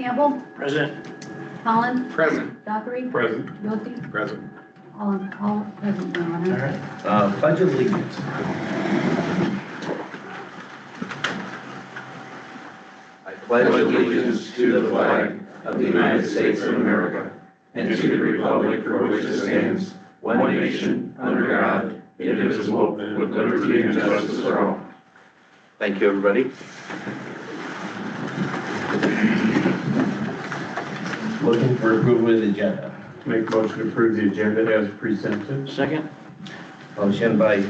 Campbell, Present. Collins, Present. Dockery, Present. Yossi, Present. all present, Your Honor. All right. Pledge of allegiance. I pledge allegiance to the flag of the United States of America and to the republic for which it stands, one nation, under God, indivisible, with liberty and justice for all. Thank you, everybody. Looking for approval of the agenda. Make motion to approve the agenda as presented. Second. Motion by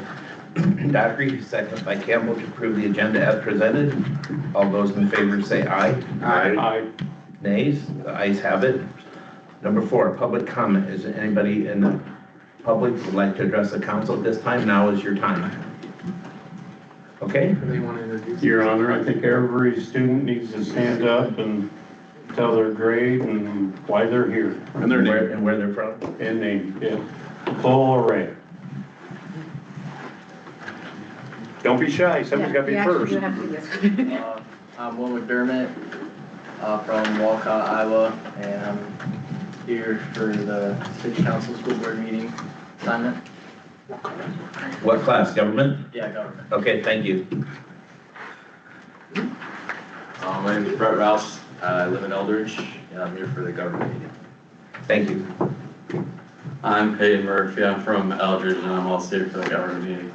Dockery, second by Campbell to approve the agenda as presented. All those in favor say aye. Aye. Nays? The ayes have it. Number 4, public comment. Is there anybody in the public who would like to address the council at this time? Now is your time. Okay? Your Honor, I think every student needs to stand up and tell their grade and why they're here. And where they're from? And name, yeah. Full array. Don't be shy, somebody's gotta be first. I'm Will McDermott from Walcott, Iowa, and I'm here for the City Council School Board meeting assignment. What class? Government? Yeah, government. Okay, thank you. My name is Brett Rouse. I live in Eldridge, and I'm here for the government meeting. Thank you. I'm Peyton Murphy. I'm from Eldridge, and I'm also here for the government meeting.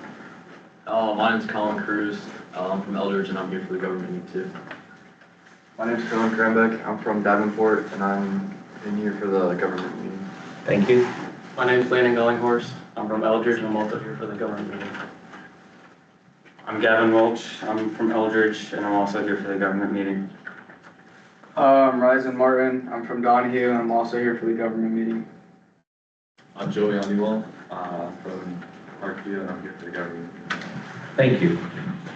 My name's Colin Cruz. I'm from Eldridge, and I'm here for the government meeting too. My name is Colin Krambeck. I'm from Davenport, and I'm in here for the government meeting. Thank you. My name's Landon Gollinghorst. I'm from Eldridge, and I'm also here for the government meeting. I'm Gavin Welch. I'm from Eldridge, and I'm also here for the government meeting. I'm Ryzen Martin. I'm from Donahue, and I'm also here for the government meeting. I'm Joey Honeywell from Parkview, and I'm here for the government meeting. Thank you.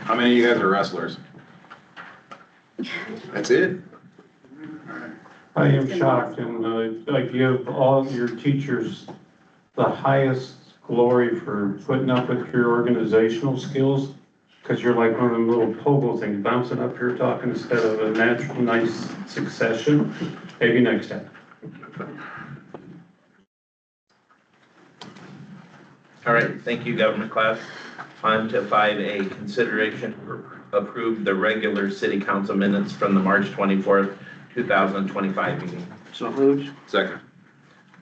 How many of you guys are wrestlers? That's it? I am shocked and I give all your teachers the highest glory for putting up with your organizational skills, because you're like one of them little pogo things, bouncing up here talking instead of a natural, nice succession. Maybe next time. All right, thank you, government class. On to 5A, consideration to approve the regular city council minutes from the March 24th, 2025 meeting. So moved. Second.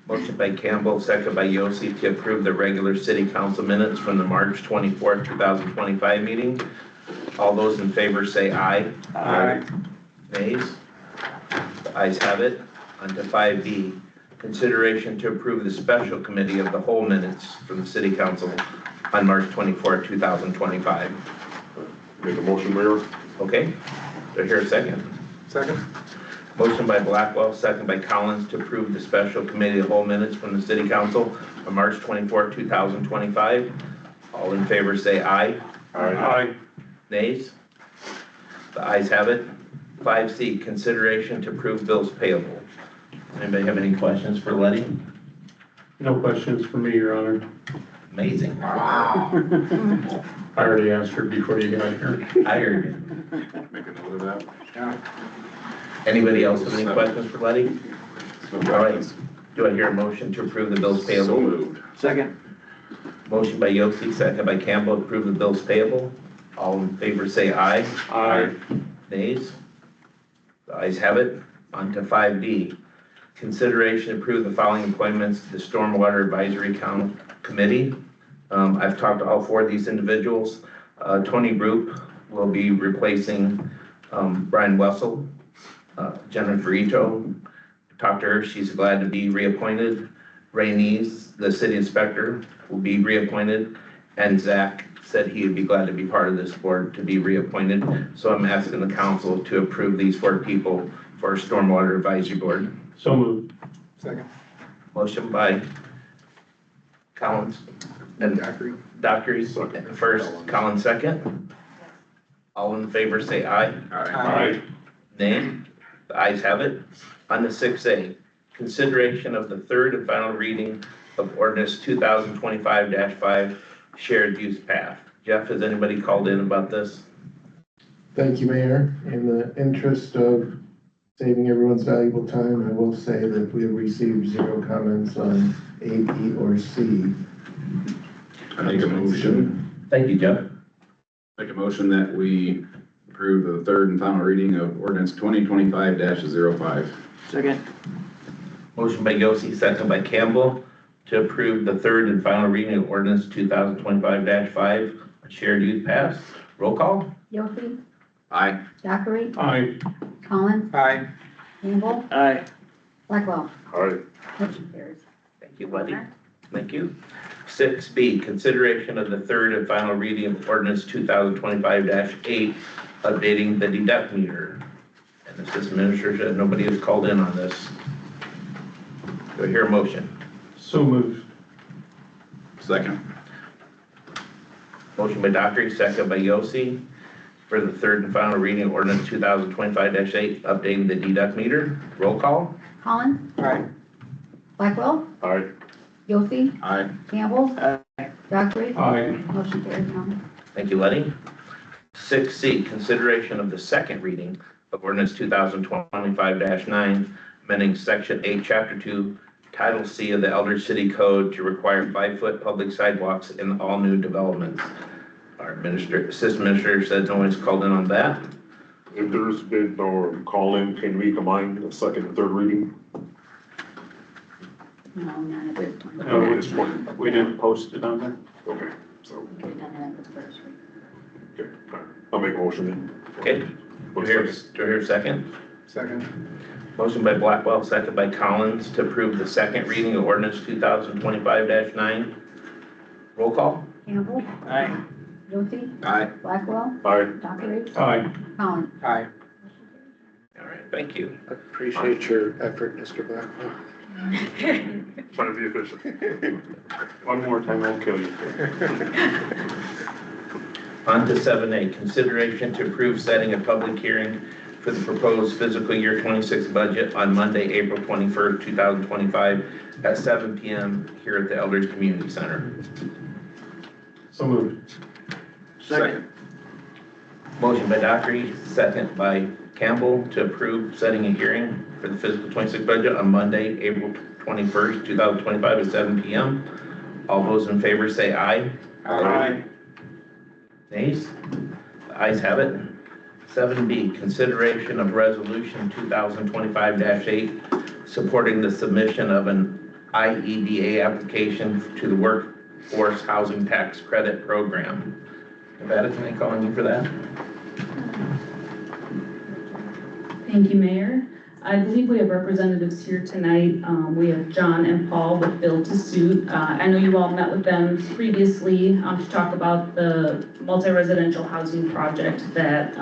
Motion by Campbell, second by Yossi to approve the regular city council minutes from the March 24th, 2025 meeting. All those in favor say aye. Aye. Nays? The ayes have it. On to 5B, consideration to approve the special committee of the whole minutes from the city council on March 24th, 2025. Make a motion, Mayor. Okay, do I hear a second? Second. Motion by Blackwell, second by Collins to approve the special committee of the whole minutes from the city council on March 24th, 2025. All in favor say aye. Aye. Nays? The ayes have it. 5C, consideration to approve bills payable. Anybody have any questions for Letty? No questions for me, Your Honor. Amazing. I already asked her before you got here. I heard you. Make a note of that. Yeah. Anybody else have any questions for Letty? No All right, questions. do I hear a motion to approve the bills So payable? moved. Second. Motion by Yossi, second by Campbell, to approve the bills payable. All in favor say aye. Aye. Nays? The ayes have it. On to 5D. Consideration to approve the following appointments to the Stormwater Advisory Committee. I've talked to all 4 of these individuals. Tony Roop will be replacing Brian Wessel. Jennifer Ito, talked to her, she's glad to be reappointed. Ray Nees, the city inspector, will be reappointed. And Zach said he would be glad to be part of this board to be reappointed. So I'm asking the council to approve these 4 people for Stormwater Advisory Board. So moved. Second. Motion by Collins and Dockery first, Collins second. All in favor say aye. Aye. Nay? The ayes have it. On to 6A, consideration of the third and final reading of ordinance 2025-5 shared use path. Jeff, has anybody called in about this? Thank you, Mayor. In the interest of saving everyone's valuable time, I will say that we have received 0 comments on A, B, or C. I make a motion, Thank you, Jeff. make a motion that we approve the third and final reading of ordinance 2025-05. Second. Motion by Yossi, second by Campbell, to approve the third and final reading of ordinance 2025-5, shared youth pass. Roll call? Yossi, Aye. Dockery, Aye. Collins, Aye. Campbell, Aye. Blackwell. Aye. Motion carries. Thank you, Letty. Thank you. 6B, consideration of the third and final reading of ordinance 2025-8, updating the deduct meter. And the assistant minister said nobody has called in on this. Do I hear a motion? So moved. Second. Motion by Dockery, second by Yossi, for the third and final reading of ordinance 2025-8, updating the deduct meter. Roll call? Collins, Aye. Blackwell, Aye. Yossi, Aye. Campbell, Aye. Dockery. Aye. Motion carries. No. Thank you, Letty. 6C, consideration of the second reading of ordinance 2025-9, amending section 8, chapter 2, title C of the Eldridge City Code to require 5-foot public sidewalks in all new developments. Our assistant administrator said no one's called in on that. If there's been no call-in, can we combine the second and third reading? No, not at this point. No, at this point. We didn't post it on there. Okay, so, We've done that at the first reading. okay, all right. I'll make a motion then. Okay, do I hear a second? Second. Motion by Blackwell, second by Collins to approve the second reading of ordinance 2025-9. Roll call? Campbell, Aye. Yossi, Aye. Blackwell, Aye. Dockery, Aye. Collins. Aye. All right, thank you. Appreciate your effort, Mr. Blackwell. Trying to be efficient. One more time, I'll kill you. On to 7A, consideration to approve setting a public hearing for the proposed fiscal year 26 budget on Monday, April 21st, 2025 at 7 p.m. here at the Eldridge Community Center. So moved. Second. Motion by Dockery, second by Campbell to approve setting a hearing for the fiscal 26 budget on Monday, April 21st, 2025 at 7 p.m. All those in favor say aye. Aye. Nays? The ayes have it. 7B, consideration of resolution 2025-8, supporting the submission of an IEDA application to the Workforce Housing Tax Credit Program. Nevada, can I call on you for that? Thank you, Mayor. I believe we have representatives here tonight. We have John and Paul with Build to Suit. I know you all met with them previously to talk about the multi-residential housing project that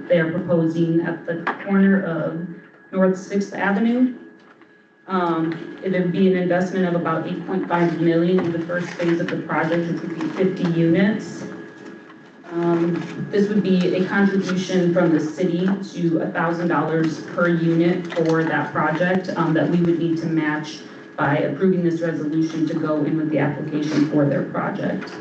they are proposing at the corner of North 6th Avenue. It would be an investment of about $8.5 million in the first phase of the project, which would be 50 units. This would be a contribution from the city to $1,000 per unit for that project that we would need to match by approving this resolution to go in with the application for their project.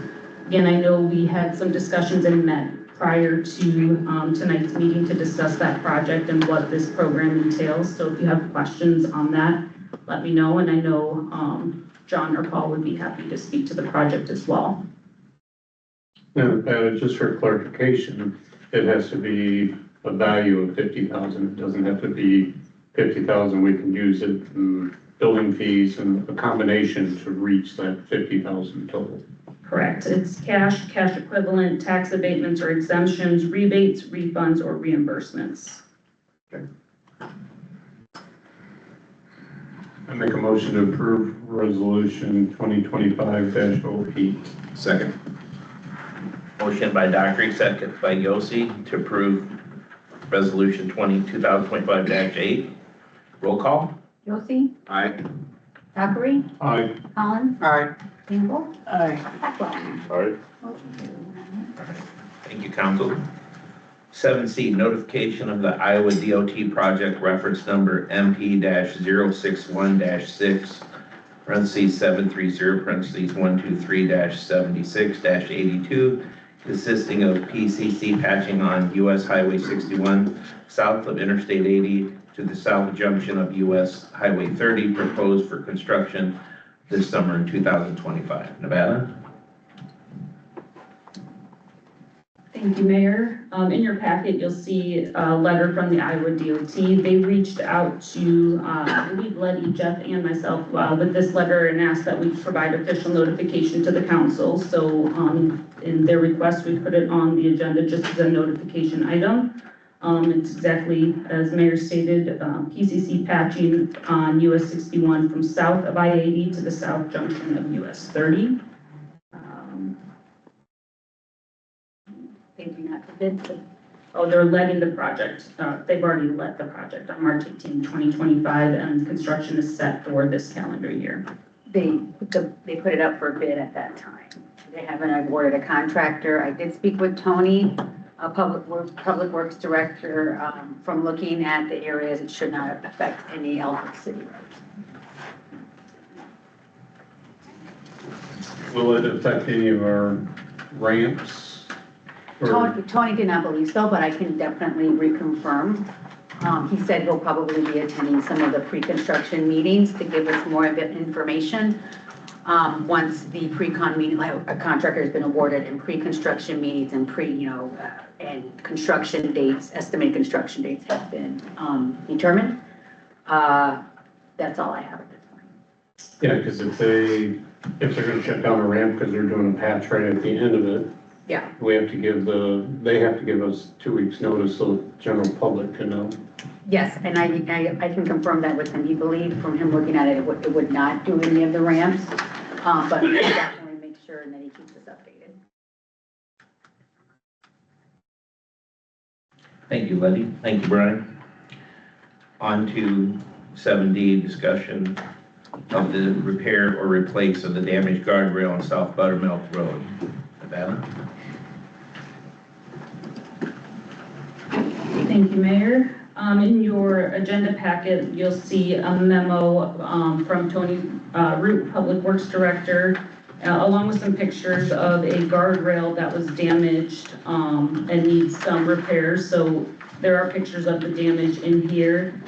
Again, I know we had some discussions and met prior to tonight's meeting to discuss that project and what this program entails. So if you have questions on that, let me know. And I know John or Paul would be happy to speak to the project as well. Now, just for clarification, it has to be a value of 50,000. It doesn't have to be 50,000. We can use it in building fees and a combination to reach that 50,000 total. Correct. It's cash equivalent, tax abatements or exemptions, rebates, refunds, or reimbursements. Okay. I make a motion to approve resolution 2025-08. Second. Motion by Dockery, second by Yossi to approve resolution 2025-8. Roll call? Yossi, Aye. Dockery, Aye. Collins, Aye. Campbell, Aye. Blackwell. All right. Motion carries. Thank you, council. 7C, notification of the Iowa DOT project reference number MP-061-6, parentheses 730, parentheses 123-76-82, consisting of PCC patching on US Highway 61 south of Interstate 80 to the south junction of US Highway 30 proposed for construction this summer in 2025. Nevada? Thank you, Mayor. In your packet, you'll see a letter from the Iowa DOT. They reached out to, I believe Letty, Jeff, and myself with this letter and asked that we provide official notification to the council. So in their request, we put it on the agenda just as a notification item. It's exactly as Mayor stated, PCC patching on US 61 from south of I-80 to the south junction of US 30. They do not forbid. Oh, they're letting the project, they've already let the project on March 18, 2025, and construction is set for this calendar year. They put it up for bid at that time. They haven't awarded a contractor. I did speak with Tony, a Public Works Director, from looking at the areas, it should not affect any Elbert City roads. Will it affect any of our ramps? Or- Tony did not believe so, but I can definitely reconfirm. He said he'll probably be attending some of the pre-construction meetings to give us more of information. Once the pre-con meeting, like a contractor has been awarded in pre-construction meetings and and construction dates, estimated construction dates have been determined. That's all I have at this point. Yeah, because if they're gonna shut down a ramp because they're doing a patch right at the end of it, Yeah. they have to give us 2 weeks notice so the general public can know. Yes, and I can confirm that with him. He believed from him looking at it, it would not do any of the ramps, but he'll definitely make sure that he keeps us updated. Thank you, Letty. Thank you, Brian. On to 7D, discussion of the repair or replace of the damaged guardrail on South Buttermilk Road. Nevada? Thank you, Mayor. In your agenda packet, you'll see a memo from Tony Root, Public Works Director, along with some pictures of a guardrail that was damaged and needs some repairs. So there are pictures of the damage in here.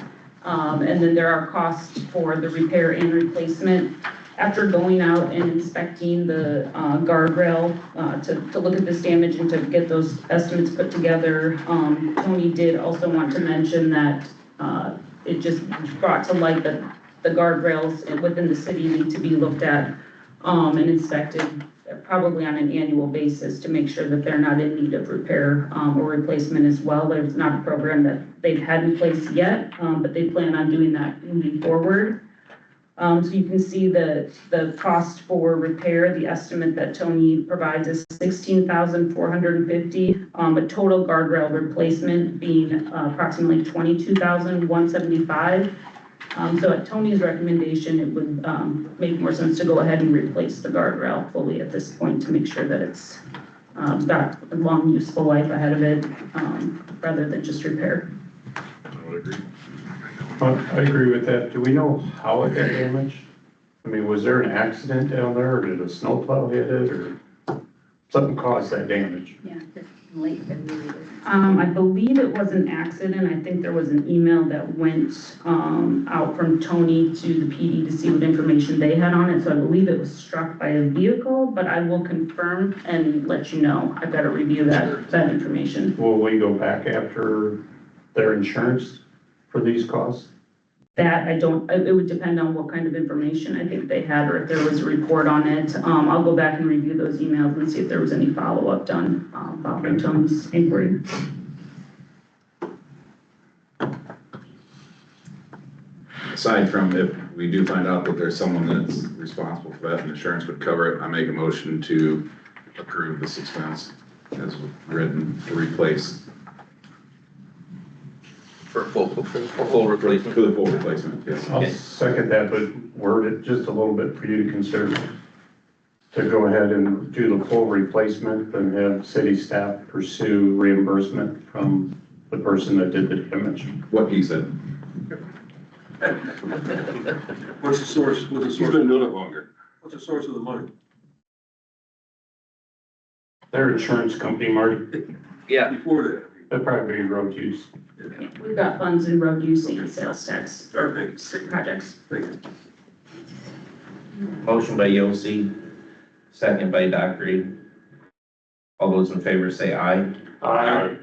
And then there are costs for the repair and replacement. After going out and inspecting the guardrail to look at this damage and to get those estimates put together, Tony did also want to mention that it just brought to light that the guardrails within the city need to be looked at and inspected probably on an annual basis to make sure that they're not in need of repair or replacement as well. There's not a program that they've had in place yet, but they plan on doing that moving forward. So you can see the cost for repair, the estimate that Tony provides is $16,450, a total guardrail replacement being approximately $22,175. So at Tony's recommendation, it would make more sense to go ahead and replace the guardrail fully at this point to make sure that it's got a long useful life ahead of it, rather than just repair. I would agree. I agree with that. Do we know how it got damaged? I mean, was there an accident down there, or did a snowplow hit it, or something caused that damage? Yeah, just late February. I believe it was an accident. I think there was an email that went out from Tony to the PD to see what information they had on it. So I believe it was struck by a vehicle, but I will confirm and let you know. I've got to review that information. Will we go back after their insurance for these costs? That it would depend on what kind of information I think they had or if there was a report on it. I'll go back and review those emails and see if there was any follow-up done following Tony's inquiry. Aside from if we do find out that there's someone that's responsible for that and insurance would cover it, I make a motion to approve this expense as written to replace. For full replacement? For the full replacement, yes. I'll second that, but word it just a little bit for you to consider. To go ahead and do the full replacement and have city staff pursue reimbursement from the person that did the damage. What he said. What's the source, He's been doing it longer. what's the source of the money? Their insurance company, Marty. Yeah, Before that, That'd probably be road use. We've got funds in road use and sales tax or projects. Motion by Yossi, second by Dockery. All those in favor say aye. Aye.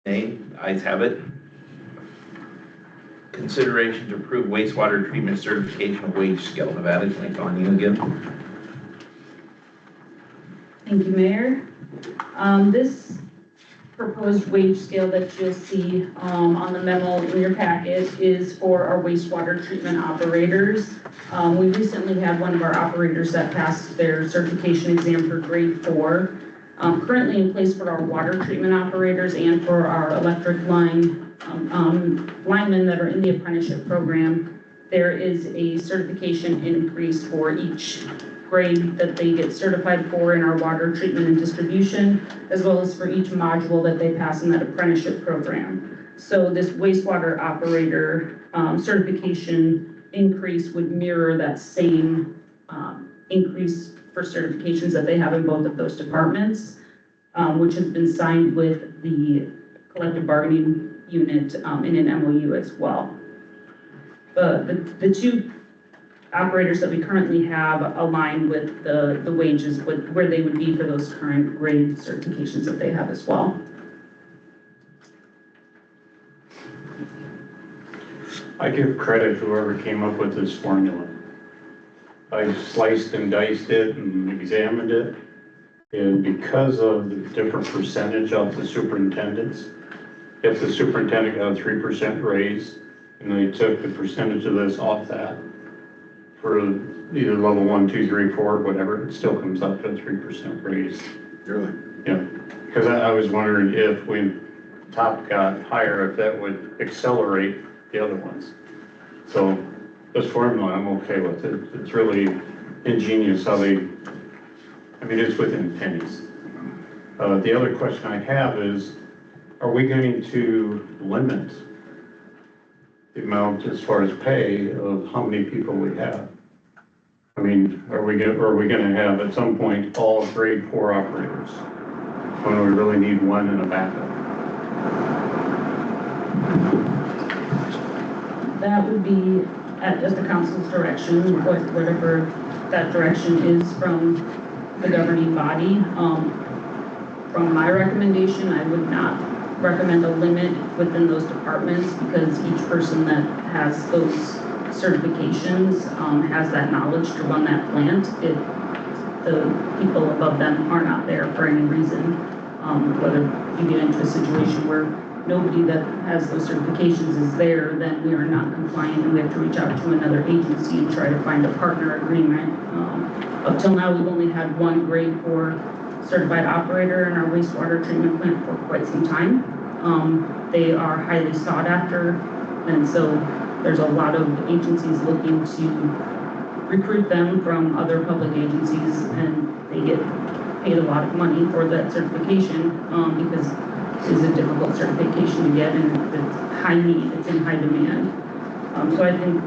Nay, ayes have it. Consideration to approve wastewater treatment certification of wage scale. Nevada, can I call on you again? Thank you, Mayor. This proposed wage scale that you'll see on the memo in your packet is for our wastewater treatment operators. We recently had one of our operators that passed their certification exam for grade 4. Currently in place for our water treatment operators and for our electric linemen that are in the apprenticeship program, there is a certification increase for each grade that they get certified for in our water treatment and distribution, as well as for each module that they pass in that apprenticeship program. So this wastewater operator certification increase would mirror that same increase for certifications that they have in both of those departments, which has been signed with the collective bargaining unit in an MOU as well. The two operators that we currently have align with the wages with where they would be for those current grade certifications that they have as well. I give credit to whoever came up with this formula. I sliced and diced it and examined it. And because of the different percentage of the superintendents, if the superintendent got a 3% raise, and they took the percentage of this off that for either level 1, 2, 3, 4, whatever, it still comes up to a 3% raise. Really? Yeah, because I was wondering if when top got higher, if that would accelerate the other ones. So this formula, I'm okay with it. It's really ingenious how they, I mean, it's within pennies. The other question I have is, are we going to limit the amount as far as pay of how many people we have? I mean, are we going to have at some point all grade 4 operators when we really need one and a backup? That would be at just the council's direction, whatever that direction is from the governing body. From my recommendation, I would not recommend a limit within those departments because each person that has those certifications has that knowledge to run that plant. If the people above them are not there for any reason, whether you get into a situation where nobody that has those certifications is there, then we are not compliant and we have to reach out to another agency and try to find a partner agreement. Up till now, we've only had one grade 4 certified operator in our wastewater treatment plant for quite some time. They are highly sought after, and so there's a lot of agencies looking to recruit them from other public agencies, and they get paid a lot of money for that certification because it's a difficult certification to get, and it's high need, it's in high demand. So I think,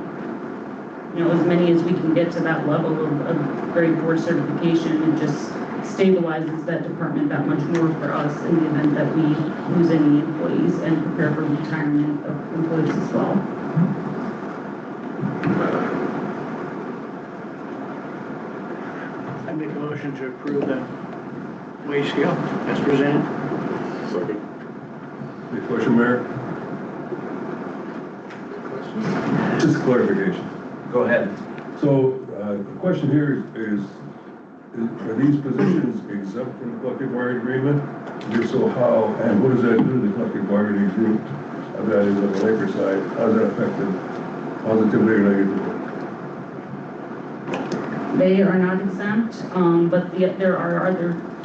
you know, as many as we can get to that level of grade 4 certification, it just stabilizes that department that much more for us in the event that we lose any employees and prepare for retirement of employees as well. I make a motion to approve the wage scale as presented. Second. Any question, Mayor? Just clarification. Go ahead. So, the question here is, are these positions exempt from the collective bargaining agreement? If so, how, and what does that do to the collective bargaining group? That is on the labor side, how does that affect them positively or negatively? They are not exempt, but there are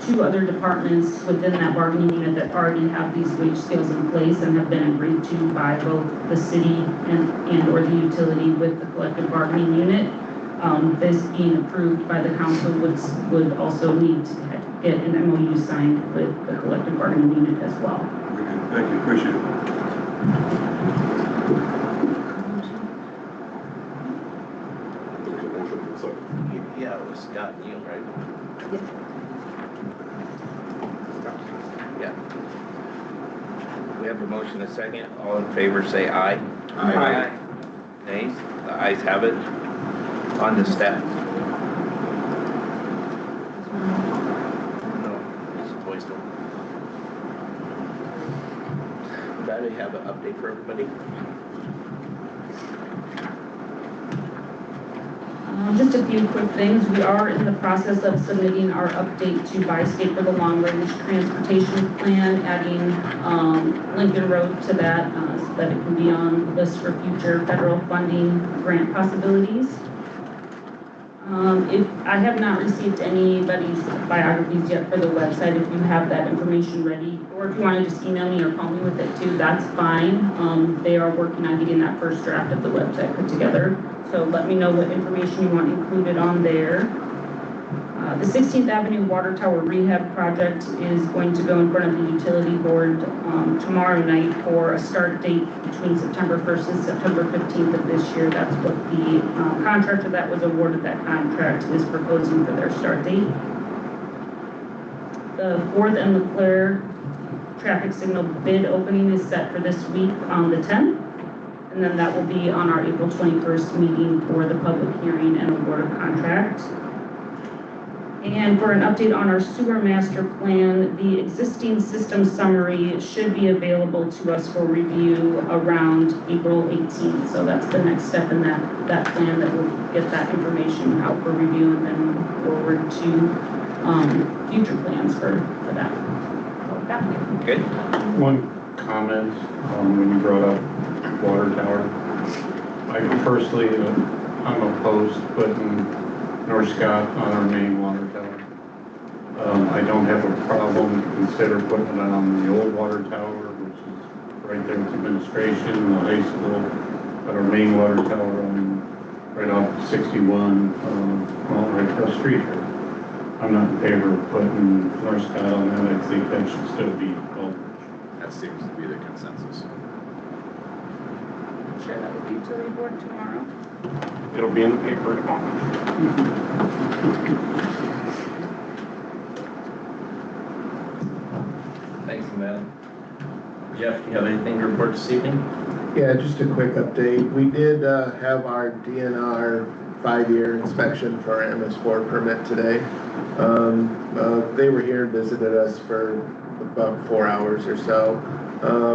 two other departments within that bargaining unit that already have these wage scales in place and have been agreed to by both the city and or the utility with the collective bargaining unit. This being approved by the council would also need to get an MOU signed with the collective bargaining unit as well. Okay, thank you, appreciate it. Yeah, it was Scott Neal, right? Yeah. We have a motion and a second. All in favor, say aye. Aye. Nays? The ayes have it. On to staff. No, it's a voice vote. Do you have an update for everybody? Just a few quick things. We are in the process of submitting our update to Bi-State for the long-range transportation plan, adding Lincoln Road to that so that it can be on the list for future federal funding grant possibilities. If I have not received anybody's biographies yet for the website, if you have that information ready, or if you want to just email me or call me with it too, that's fine. They are working on getting that first draft of the website put together. So let me know what information you want included on there. The 16th Avenue Water Tower Rehab Project is going to go in front of the utility board tomorrow night for a start date between September 1st and September 15th of this year. That's what the contractor that was awarded that contract is proposing for their start date. The 4th and Leclerc traffic signal bid opening is set for this week on the 10th. And then that will be on our April 21st meeting for the public hearing and award of contract. And for an update on our sewer master plan, the existing system summary should be available to us for review around April 18th. So that's the next step in that plan, that will get that information out for review and then move forward to future plans for that. Good. One comment, when you brought up water tower. I personally, I'm opposed to putting North Scott on our main water tower. I don't have a problem to consider putting it on the old water tower, which is right there with administration, the high school, but our main water tower right off 61, well, right across the street here. I'm not in favor of putting North Scott on that. I think that should still be Elbridge. That seems to be the consensus. Share that with the utility board tomorrow. It'll be in the paper tomorrow. Thanks, Matt. Jeff, do you have anything to report this evening? Yeah, just a quick update. We did have our DNR 5-year inspection for our MS4 permit today. They were here and visited us for about 4 hours or so.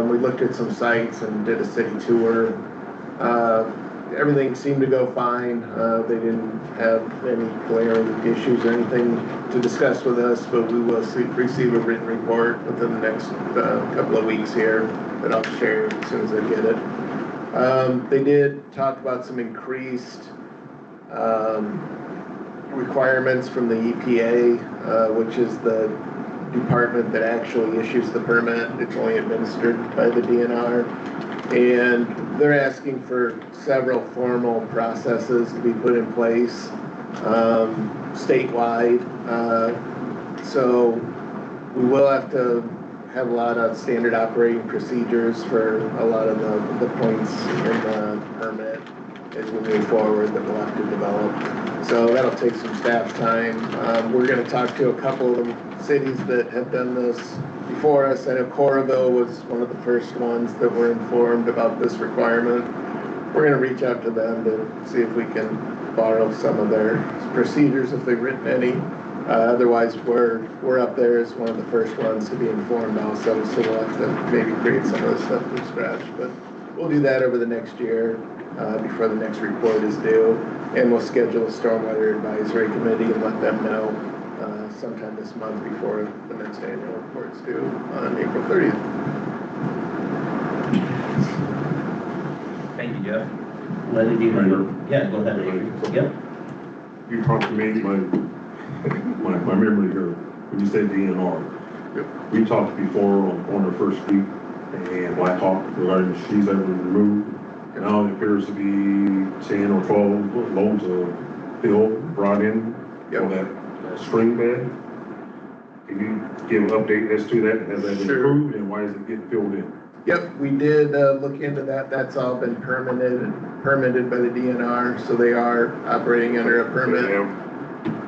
We looked at some sites and did a city tour. Everything seemed to go fine. They didn't have any glaring issues or anything to discuss with us, but we will receive a written report within the next couple of weeks here that I'll share as soon as I get it. They did talk about some increased requirements from the EPA, which is the department that actually issues the permit. It's only administered by the DNR. And they're asking for several formal processes to be put in place statewide. So we will have to have a lot of standard operating procedures for a lot of the points in the permit as we move forward that we'll have to develop. So that'll take some staff time. We're going to talk to a couple of the cities that have done this before us. I know Coralville was one of the first ones that were informed about this requirement. We're going to reach out to them to see if we can borrow some of their procedures if they've written any. Otherwise, we're up there as one of the first ones to be informed also, so we'll have to maybe create some of this stuff from scratch. But we'll do that over the next year before the next report is due, and we'll schedule a stormwater advisory committee and let them know sometime this month before the next annual report is due on April 30th. Thank you, Jeff. Lenny, do you want to? Yeah, go ahead. Yep. You prompted me, my memory here, when you said DNR. Yep. We talked before on our first week, and Blackhawk regarding the trees that were removed. And now it appears to be 10 or 12 loads of fill brought in on that spring bed. Can you give an update as to that? Has that been approved, and why is it getting filled in? Yep, we did look into that. That's all been permitted by the DNR, so they are operating under a permit.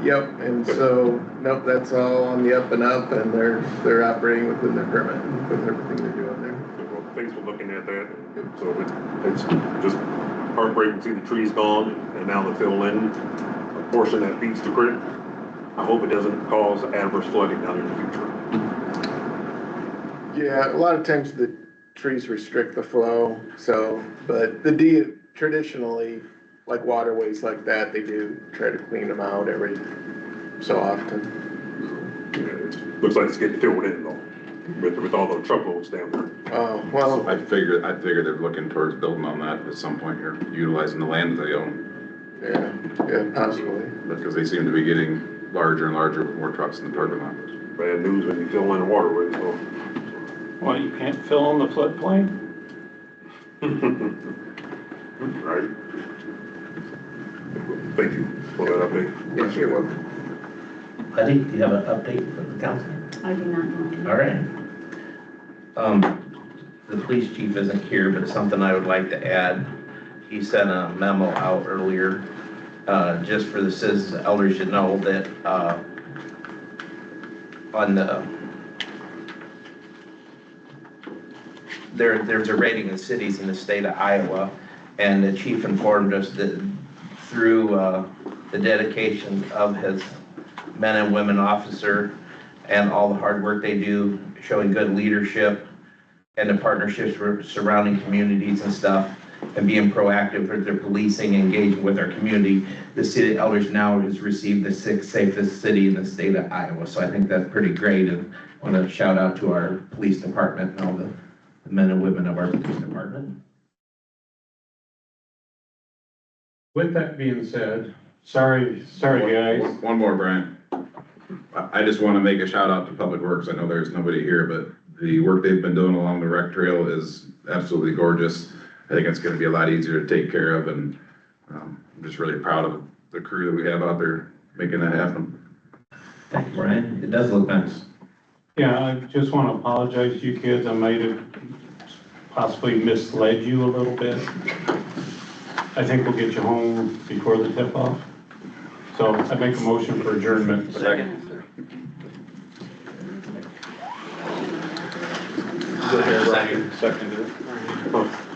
Yep, and so, nope, that's all on the up and up, and they're operating within their permit with everything they're doing there. Facebook looking at that, so it's just heartbreaking to see the trees gone, and now they're filling in a portion that feeds the creek. I hope it doesn't cause adverse flooding down in the future. Yeah, a lot of times the trees restrict the flow, so, but traditionally, like waterways like that, they do try to clean them out every so often. Yeah, it looks like it's getting filled in though, with all the truckloads down there. Oh, well, I figured they're looking towards building on that at some point here, utilizing the land that they own. yeah, possibly. Because they seem to be getting larger and larger with more trucks in the parking lot. Bad news when you fill in a waterway, so. Well, you can't fill in the floodplain? Right. Thank you for that update. Yes, you're welcome. Letty, do you have an update for the council? I do not know. All right. The police chief isn't here, but something I would like to add. He sent a memo out earlier, just for the citizens, elders should know that, on the, there's a rating of cities in the state of Iowa, and the chief informed us that through, the dedication of his men and women officer and all the hard work they do, showing good leadership and the partnerships with surrounding communities and stuff, and being proactive with their policing, engaging with our community, the city of Eldridge now has received the 6th safest city in the state of Iowa. So I think that's pretty great, and I want to shout out to our police department and all the men and women of our police department. With that being said, sorry guys. One more, Brian. I just want to make a shout out to Public Works. I know there's nobody here, but the work they've been doing along the rec trail is absolutely gorgeous. I think it's going to be a lot easier to take care of, and I'm just really proud of the crew that we have out there making that happen. Thank you, Brian. It does look nice. Yeah, I just want to apologize to you kids. I might have possibly misled you a little bit. I think we'll get you home before the tip-off. So I make a motion for adjournment. Second. Second.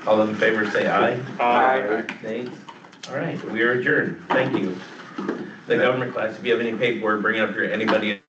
All in favor, say aye. Aye. Nays? All right, we are adjourned. Thank you. The government class, if you have any paperwork, bring it up here. Anybody